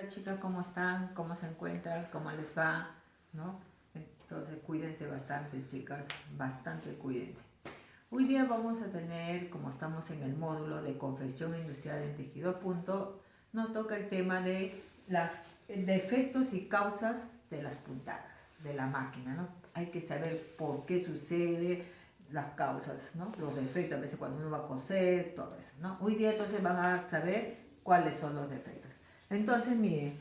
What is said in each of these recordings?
Hola chicas, ¿cómo están? ¿Cómo se encuentran? ¿Cómo les va? ¿No? Entonces cuídense bastante chicas, bastante cuídense. Hoy día vamos a tener, como estamos en el módulo de confección industrial en tejido punto, nos toca el tema de los defectos y causas de las puntadas de la máquina, ¿no? Hay que saber por qué sucede, las causas, ¿no? Los defectos, a veces cuando uno va a coser, todo eso, ¿no? Hoy día entonces van a saber cuáles son los defectos. Entonces, miren,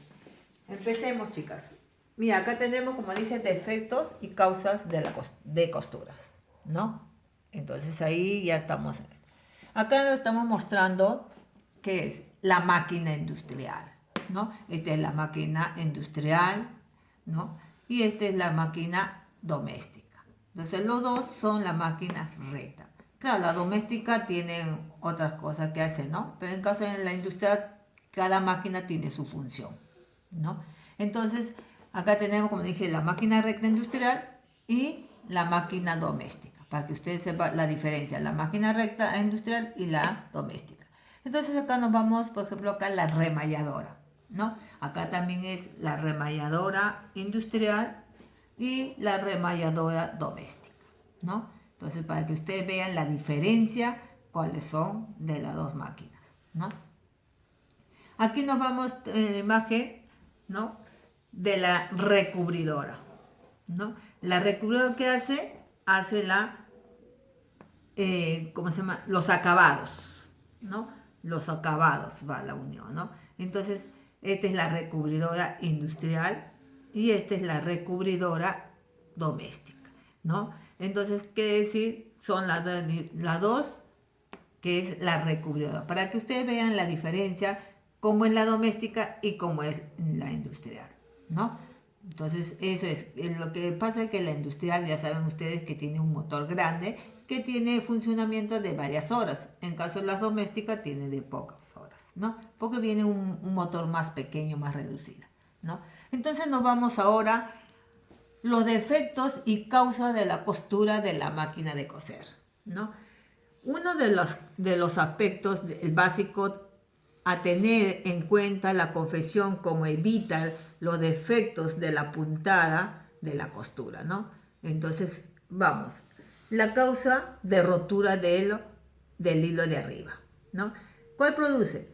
empecemos chicas. Mira, acá tenemos, como dice, defectos y causas de costuras, ¿no? Entonces ahí ya estamos. Acá nos estamos mostrando qué es la máquina industrial, ¿no? Esta es la máquina industrial, ¿no? Y esta es la máquina doméstica. Entonces los dos son la máquina recta. Claro, la doméstica tiene otras cosas que hacer, ¿no? Pero en caso de la industrial, cada máquina tiene su función, ¿no? Entonces, acá tenemos, como dije, la máquina recta industrial y la máquina doméstica, para que ustedes sepan la diferencia, la máquina recta industrial y la doméstica. Entonces acá nos vamos, por ejemplo, acá la remalladora, ¿no? Acá también es la remalladora industrial y la remalladora doméstica, ¿no? Entonces, para que ustedes vean la diferencia, cuáles son de las dos máquinas, ¿no? Aquí nos vamos en la imagen, ¿no? De la recubridora, ¿no? La recubridora que hace, hace ¿cómo se llama? Los acabados, ¿no? Los acabados va la unión, ¿no? Entonces, esta es la recubridora industrial y esta es la recubridora doméstica, ¿no? Entonces, ¿qué decir? Son las dos, que es la recubridora, para que ustedes vean la diferencia, cómo es la doméstica y cómo es la industrial, ¿no? Entonces, eso es. Lo que pasa es que la industrial, ya saben ustedes que tiene un motor grande que tiene funcionamiento de varias horas. En caso de las domésticas, tiene de pocas horas, ¿no? Porque viene un motor más pequeño, más reducido, ¿no? Entonces, nos vamos ahora los defectos y causas de la costura de la máquina de coser, ¿no? Uno de los aspectos básicos a tener en cuenta la confección como evita los defectos de la puntada de la costura, ¿no? Entonces, vamos, la causa de rotura del hilo de arriba, ¿no? ¿Cuál produce?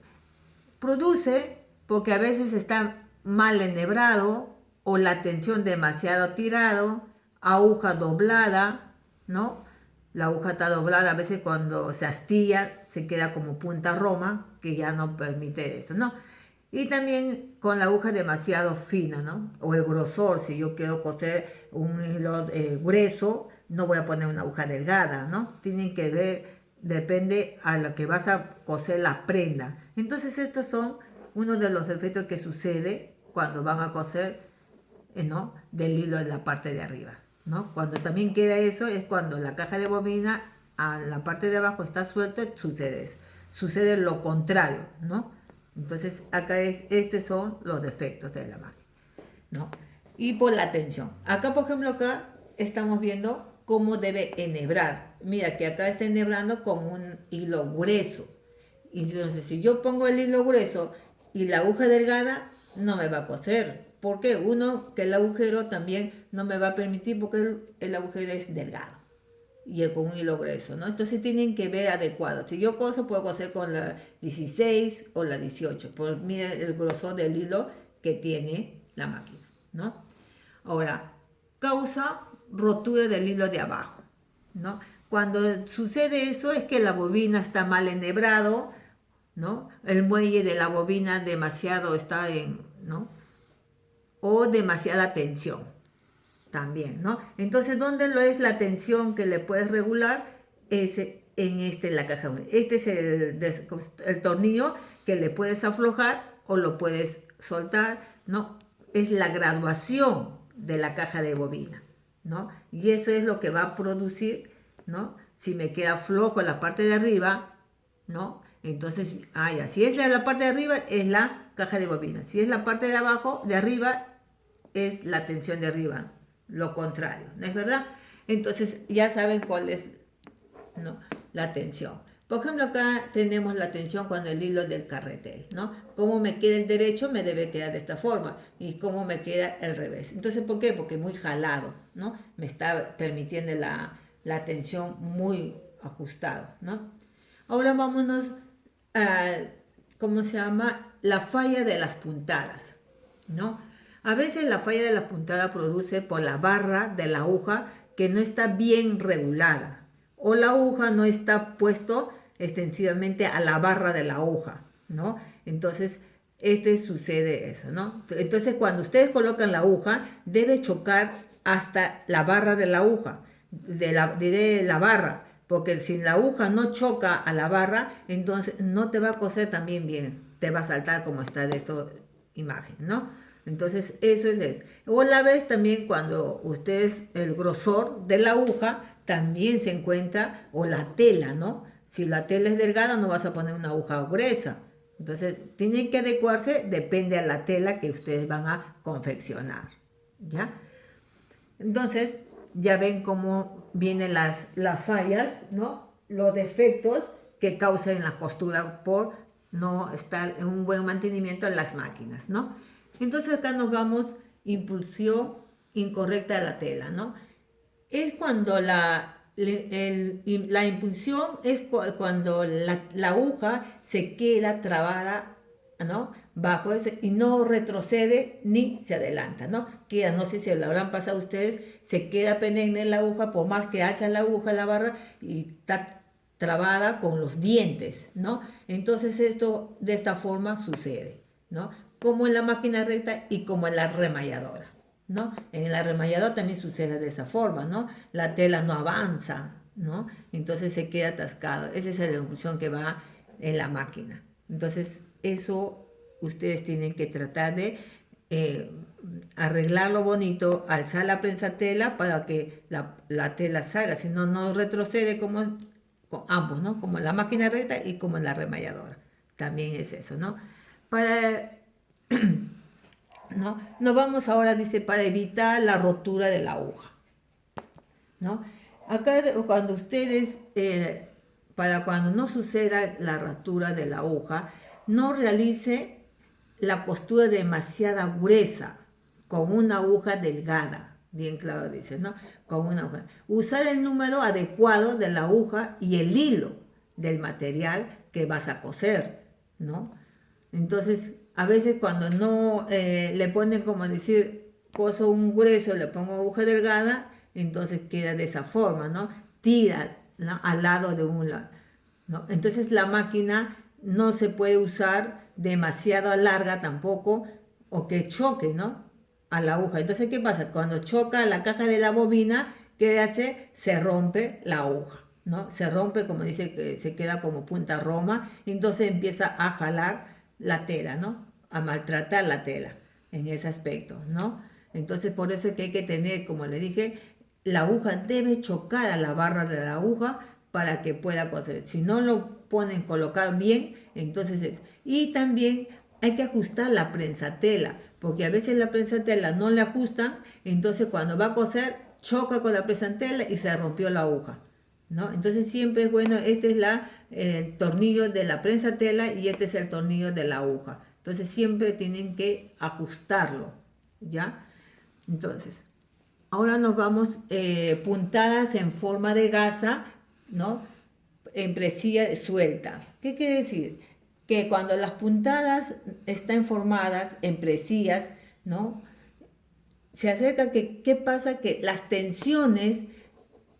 Produce porque a veces está mal enhebrado o la tensión demasiado tirado, aguja doblada, ¿no? La aguja está doblada, a veces cuando se astilla se queda como punta roma, que ya no permite esto, ¿no? Y también con la aguja demasiado fina, ¿no? O el grosor, si yo quiero coser un hilo grueso, no voy a poner una aguja delgada, ¿no? Tienen que ver, depende a lo que vas a coser la prenda. Entonces estos son uno de los efectos que sucede cuando van a coser, ¿no? Del hilo de la parte de arriba, ¿no? Cuando también queda eso es cuando la caja de bobina a la parte de abajo está suelto, sucede eso. Sucede lo contrario, ¿no? Entonces acá estos son los defectos de la máquina, ¿no? Y por la tensión. Acá, por ejemplo, acá estamos viendo cómo debe enhebrar. Mira que acá está enhebrando con un hilo grueso. Entonces, si yo pongo el hilo grueso y la aguja delgada, no me va a coser. Porque uno, que el agujero también no me va a permitir porque el agujero es delgado y con un hilo grueso, ¿no? Entonces tienen que ver adecuado. Si yo coso, puedo coser con la 16 o la 18. Pues mira el grosor del hilo que tiene la máquina, ¿no? Ahora, causa rotura del hilo de abajo, ¿no? Cuando sucede eso es que la bobina está mal enhebrado, ¿no? El muelle de la bobina demasiado está ¿no? O demasiada tensión también, ¿no? Entonces, ¿dónde lo es la tensión que le puedes regular? En la caja. Este es el tornillo que le puedes aflojar o lo puedes soltar, ¿no? Es la graduación de la caja de bobina, ¿no? Y eso es lo que va a producir, ¿no? Si me queda flojo la parte de arriba, ¿no? Entonces, ya, si es la parte de arriba, es la caja de bobina. Si es la parte de abajo, de arriba, es la tensión de arriba, lo contrario, ¿no es verdad? Entonces ya saben cuál es, ¿no? La tensión. Por ejemplo, acá tenemos la tensión cuando el hilo del carretel, ¿no? Cómo me queda el derecho me debe quedar de esta forma y cómo me queda el revés. Entonces, ¿por qué? Porque muy jalado, ¿no? Me está permitiendo la tensión muy ajustado, ¿no? Ahora vámonos a, ¿cómo se llama? La falla de las puntadas, ¿no? A veces la falla de la puntada produce por la barra de la aguja que no está bien regulada o la aguja no está puesto extensivamente a la barra de la aguja, ¿no? Entonces, sucede eso, ¿no? Entonces, cuando ustedes colocan la aguja, debe chocar hasta la barra de la aguja, de la barra, porque si la aguja no choca a la barra, entonces no te va a coser también bien, te va a saltar como está de esta imagen, ¿no? Entonces eso es eso. O la vez también cuando ustedes, el grosor de la aguja también se encuentra, o la tela, ¿no? Si la tela es delgada no vas a poner una aguja gruesa. Entonces tienen que adecuarse, depende a la tela que ustedes van a confeccionar, ¿ya? Entonces, ya ven cómo vienen las fallas, ¿no? Los defectos que causan las costuras por no estar en un buen mantenimiento en las máquinas, ¿no? Entonces acá nos vamos, impulsión incorrecta de la tela, ¿no? Es cuando la impulsión es cuando la aguja se queda trabada, ¿no? Bajo eso y no retrocede ni se adelanta, ¿no? Queda, no sé si lo habrán pasado ustedes, se queda pendiente en la aguja, por más que alza la aguja, la barra, y está trabada con los dientes, ¿no? Entonces esto de esta forma sucede, ¿no? Como en la máquina recta y como en la remalladora, ¿no? En la remalladora también sucede de esa forma, ¿no? La tela no avanza, ¿no? Entonces se queda atascado. Esa es la evolución que va en la máquina. Entonces eso ustedes tienen que tratar de arreglarlo bonito, alzar la prensa tela para que la tela salga, si no, no retrocede como ambos, ¿no? Como en la máquina recta y como en la remalladora. También es eso, ¿no? Para ¿no? Nos vamos ahora, dice, para evitar la rotura de la aguja, ¿no? Acá cuando ustedes, para cuando no suceda la rotura de la aguja, no realice la costura demasiada gruesa con una aguja delgada, bien claro dice, ¿no? Con una aguja. Usar el número adecuado de la aguja y el hilo del material que vas a coser, ¿no? Entonces, a veces cuando no le ponen como decir, coso un grueso, le pongo aguja delgada, entonces queda de esa forma, ¿no? Tira, ¿no? Al lado de un lado, ¿no? Entonces la máquina no se puede usar demasiado larga tampoco o que choque, ¿no? A la aguja. Entonces, ¿qué pasa? Cuando choca la caja de la bobina, ¿qué hace? Se rompe la aguja, ¿no? Se rompe, como dice, que se queda como punta roma, y entonces empieza a jalar la tela, ¿no? A maltratar la tela en ese aspecto, ¿no? Entonces, por eso es que hay que tener, como le dije, la aguja debe chocar a la barra de la aguja para que pueda coser. Si no lo ponen colocar bien, entonces es. Y también hay que ajustar la prensa tela, porque a veces la prensa tela no le ajustan, entonces cuando va a coser choca con la prensa tela y se rompió la aguja, ¿no? Entonces siempre es bueno, este es el tornillo de la prensa tela y este es el tornillo de la aguja. Entonces siempre tienen que ajustarlo, ¿ya? Entonces, ahora nos vamos puntadas en forma de gasa, ¿no? En presilla suelta. ¿Qué quiere decir? Que cuando las puntadas están formadas en presillas, ¿no? Se acerca que, ¿qué pasa? Que las tensiones,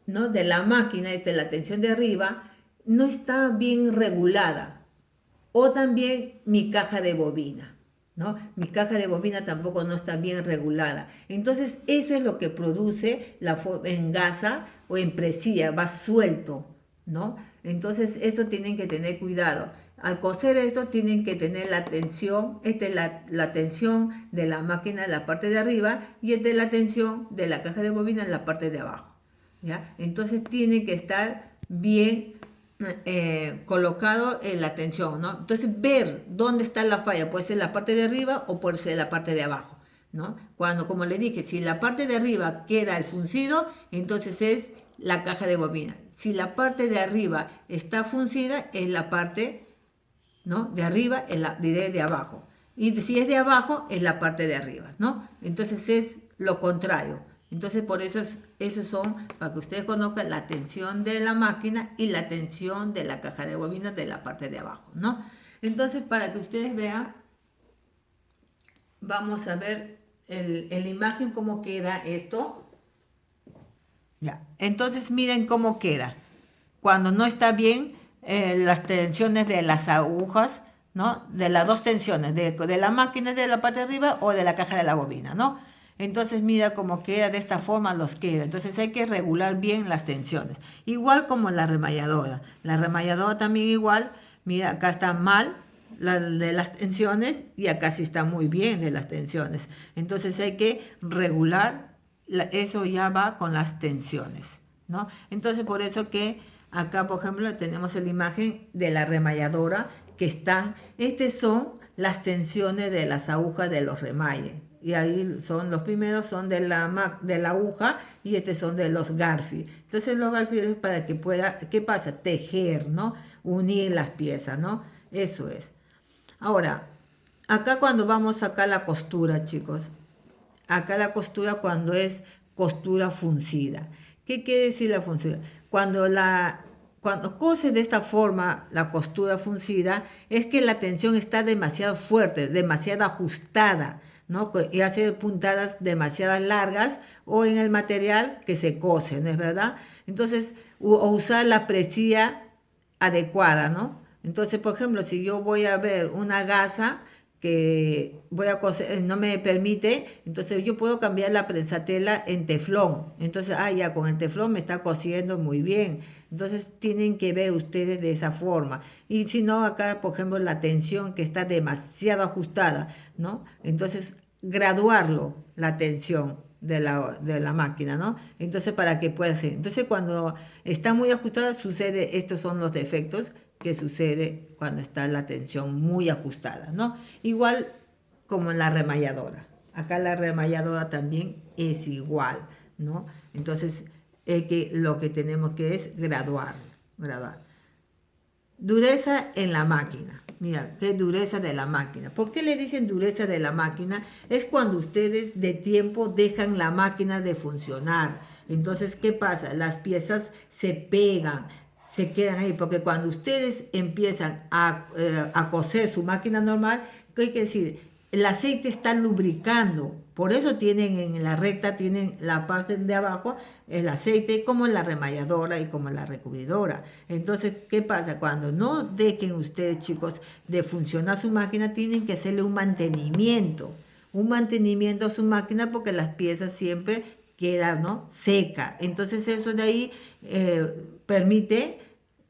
¿no? De la máquina, de la tensión de arriba, no está bien regulada. O también mi caja de bobina, ¿no? Mi caja de bobina tampoco no está bien regulada. Entonces, eso es lo que produce en gasa o en presilla, va suelto, ¿no? Entonces, eso tienen que tener cuidado. Al coser esto, tienen que tener la tensión, esta es la tensión de la máquina en la parte de arriba y esta es la tensión de la caja de bobina en la parte de abajo, ¿ya? Entonces, tiene que estar bien colocado en la tensión, ¿no? Entonces, ver dónde está la falla, puede ser la parte de arriba o puede ser la parte de abajo, ¿no? Cuando, como le dije, si la parte de arriba queda el fruncido, entonces es la caja de bobina. Si la parte de arriba está fruncida, es la parte, ¿no?, de arriba, es la de abajo. Y si es de abajo, es la parte de arriba, ¿no? Entonces es lo contrario. Entonces por eso esos son, para que ustedes conozcan la tensión de la máquina y la tensión de la caja de bobinas de la parte de abajo, ¿no? Entonces, para que ustedes vean, vamos a ver la imagen cómo queda esto. Ya. Entonces miren cómo queda. Cuando no está bien, las tensiones de las agujas, ¿no? De las dos tensiones, de la máquina de la parte de arriba o de la caja de la bobina, ¿no? Entonces mira cómo queda, de esta forma los queda. Entonces hay que regular bien las tensiones. Igual como la remalladora. La remalladora también igual, mira, acá está mal la de las tensiones y acá sí está muy bien de las tensiones. Entonces hay que regular, eso ya va con las tensiones, ¿no? Entonces por eso que acá, por ejemplo, tenemos la imagen de la remalladora que están, estas son las tensiones de las agujas de los remalles. Y ahí son los primeros, son de la aguja, y estos son de los garfios. Entonces los garfios es para que pueda, ¿qué pasa? Tejer, ¿no? Unir las piezas, ¿no? Eso es. Ahora, acá cuando vamos acá a la costura, chicos, acá la costura cuando es costura fruncida. ¿Qué quiere decir la fruncida? Cuando cose de esta forma la costura fruncida, es que la tensión está demasiado fuerte, demasiado ajustada, ¿no? Y hace puntadas demasiado largas o en el material que se cose, ¿no es verdad? Entonces, o usar la presilla adecuada, ¿no? Entonces, por ejemplo, si yo voy a ver una gasa que voy a coser, no me permite, entonces yo puedo cambiar la prensatela en teflón. Entonces, ya con el teflón me está cosiendo muy bien. Entonces, tienen que ver ustedes de esa forma. Y si no, acá, por ejemplo, la tensión que está demasiado ajustada, ¿no? Entonces, graduarlo, la tensión de la máquina, ¿no? Entonces, para que pueda ser. Entonces, cuando está muy ajustada, sucede, estos son los defectos que sucede cuando está la tensión muy ajustada, ¿no? Igual como en la remalladora. Acá la remalladora también es igual, ¿no? Entonces, lo que tenemos que es graduar. Dureza en la máquina. Mira, qué dureza de la máquina. ¿Por qué le dicen dureza de la máquina? Es cuando ustedes de tiempo dejan la máquina de funcionar. Entonces, ¿qué pasa? Las piezas se pegan, se quedan ahí, porque cuando ustedes empiezan a coser su máquina normal, ¿qué hay que decir? El aceite está lubricando, por eso tienen en la recta, tienen la parte de abajo, el aceite, como en la remalladora y como en la recubridora. Entonces, ¿qué pasa? Cuando no dejen ustedes, chicos, de funcionar su máquina, tienen que hacerle un mantenimiento a su máquina, porque las piezas siempre queda, ¿no?, seca. Entonces eso de ahí permite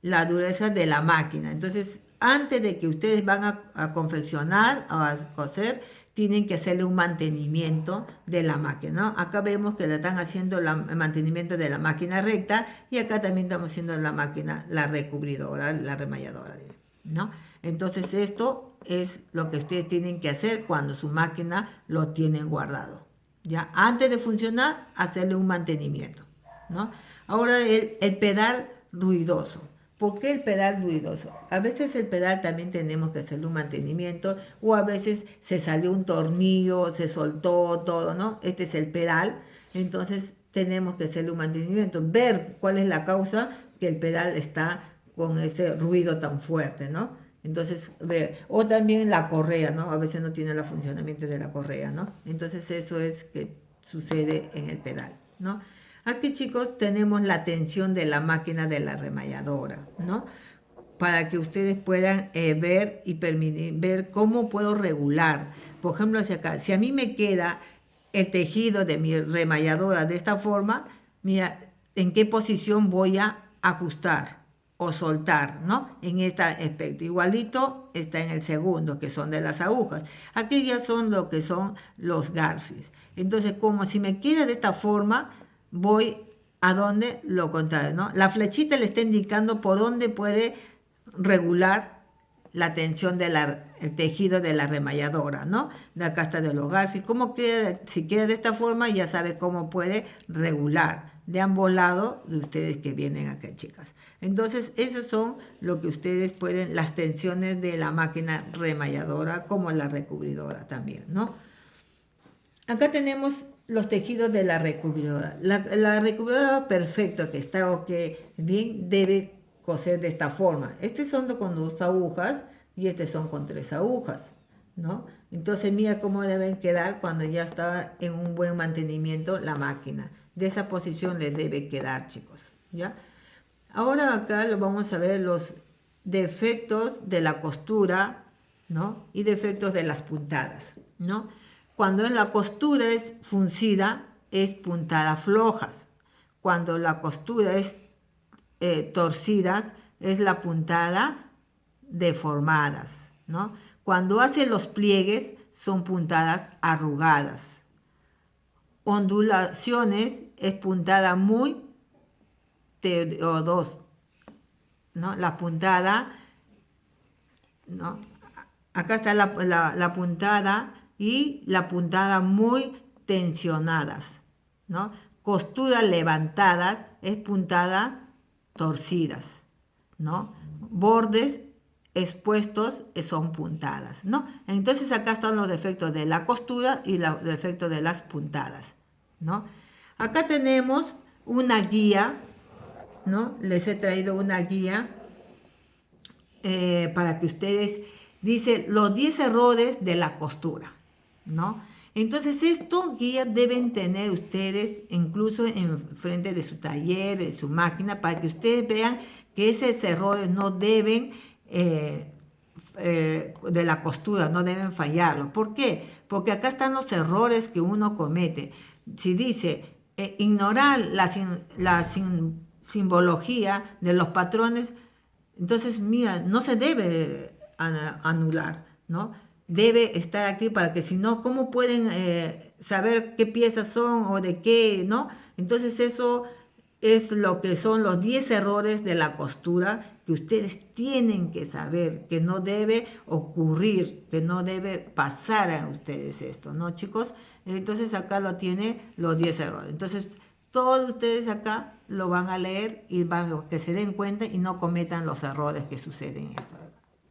la dureza de la máquina. Entonces, antes de que ustedes van a confeccionar o a coser, tienen que hacerle un mantenimiento de la máquina, ¿no? Acá vemos que le están haciendo el mantenimiento de la máquina recta, y acá también estamos haciendo la máquina, la recubridora, la remalladora, ¿no? Entonces esto es lo que ustedes tienen que hacer cuando su máquina lo tienen guardado. Ya, antes de funcionar, hacerle un mantenimiento, ¿no? Ahora el pedal ruidoso. ¿Por qué el pedal ruidoso? A veces el pedal también tenemos que hacerle un mantenimiento, o a veces se salió un tornillo, se soltó todo, ¿no? Este es el pedal, entonces tenemos que hacerle un mantenimiento, ver cuál es la causa que el pedal está con ese ruido tan fuerte, ¿no? Entonces, ver, o también la correa, ¿no? A veces no tiene el funcionamiento de la correa, ¿no? Entonces eso es que sucede en el pedal, ¿no? Aquí, chicos, tenemos la tensión de la máquina de la remalladora, ¿no? Para que ustedes puedan ver y ver cómo puedo regular. Por ejemplo, hacia acá, si a mí me queda el tejido de mi remalladora de esta forma, mira, en qué posición voy a ajustar o soltar, ¿no? En este aspecto. Igualito está en el segundo, que son de las agujas. Aquí ya son lo que son los garfios. Entonces, como si me queda de esta forma, voy a donde lo contrario, ¿no? La flechita le está indicando por dónde puede regular la tensión el tejido de la remalladora, ¿no? De acá está de los Garfield. ¿Cómo queda? Si queda de esta forma, ya sabe cómo puede regular de ambos lados de ustedes que vienen acá, chicas. Entonces, esos son lo que ustedes pueden, las tensiones de la máquina remalladora como la recubridora también, ¿no? Acá tenemos los tejidos de la recubridora. La recubridora perfecto que está o que bien debe coser de esta forma. Estos son con 2 agujas y estos son con 3 agujas, ¿no? Entonces mira cómo deben quedar cuando ya está en un buen mantenimiento la máquina. De esa posición les debe quedar, chicos, ¿ya? Ahora acá lo vamos a ver los defectos de la costura, ¿no? Y defectos de las puntadas, ¿no? Cuando la costura es fruncida, es puntadas flojas. Cuando la costura es torcida, es la puntadas deformadas, ¿no? Cuando hace los pliegues, son puntadas arrugadas. Ondulaciones es puntada muy T2, ¿no? La puntada, ¿no? Acá está la puntada y la puntada muy tensionadas, ¿no? Costuras levantadas es puntada torcidas, ¿no? Bordes expuestos son puntadas, ¿no? Entonces acá están los defectos de la costura y los defectos de las puntadas, ¿no? Acá tenemos una guía, ¿no? Les he traído una guía para que ustedes, dice, los 10 errores de la costura, ¿no? Entonces, esto guía deben tener ustedes incluso en frente de su taller, de su máquina, para que ustedes vean que esos errores no deben, de la costura, no deben fallarlo. ¿Por qué? Porque acá están los errores que uno comete. Si dice, ignorar la simbología de los patrones, entonces, mira, no se debe anular, ¿no? Debe estar aquí para que si no, ¿cómo pueden saber qué piezas son o de qué, ¿no? Entonces eso es lo que son los 10 errores de la costura que ustedes tienen que saber, que no debe ocurrir, que no debe pasar a ustedes esto, ¿no, chicos? Entonces acá lo tiene los 10 errores. Entonces, todos ustedes acá lo van a leer y van a que se den cuenta y no cometan los errores que suceden en esto,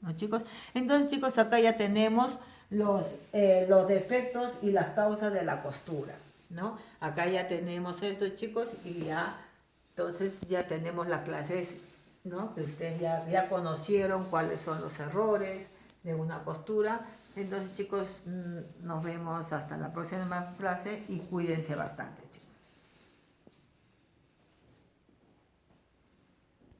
¿no, chicos? Entonces, chicos, acá ya tenemos los defectos y las causas de la costura, ¿no? Acá ya tenemos esto, chicos, y ya, entonces ya tenemos las clases, ¿no? Que ustedes ya conocieron cuáles son los errores de una costura. Entonces, chicos, nos vemos hasta la próxima clase y cuídense bastante, chicos.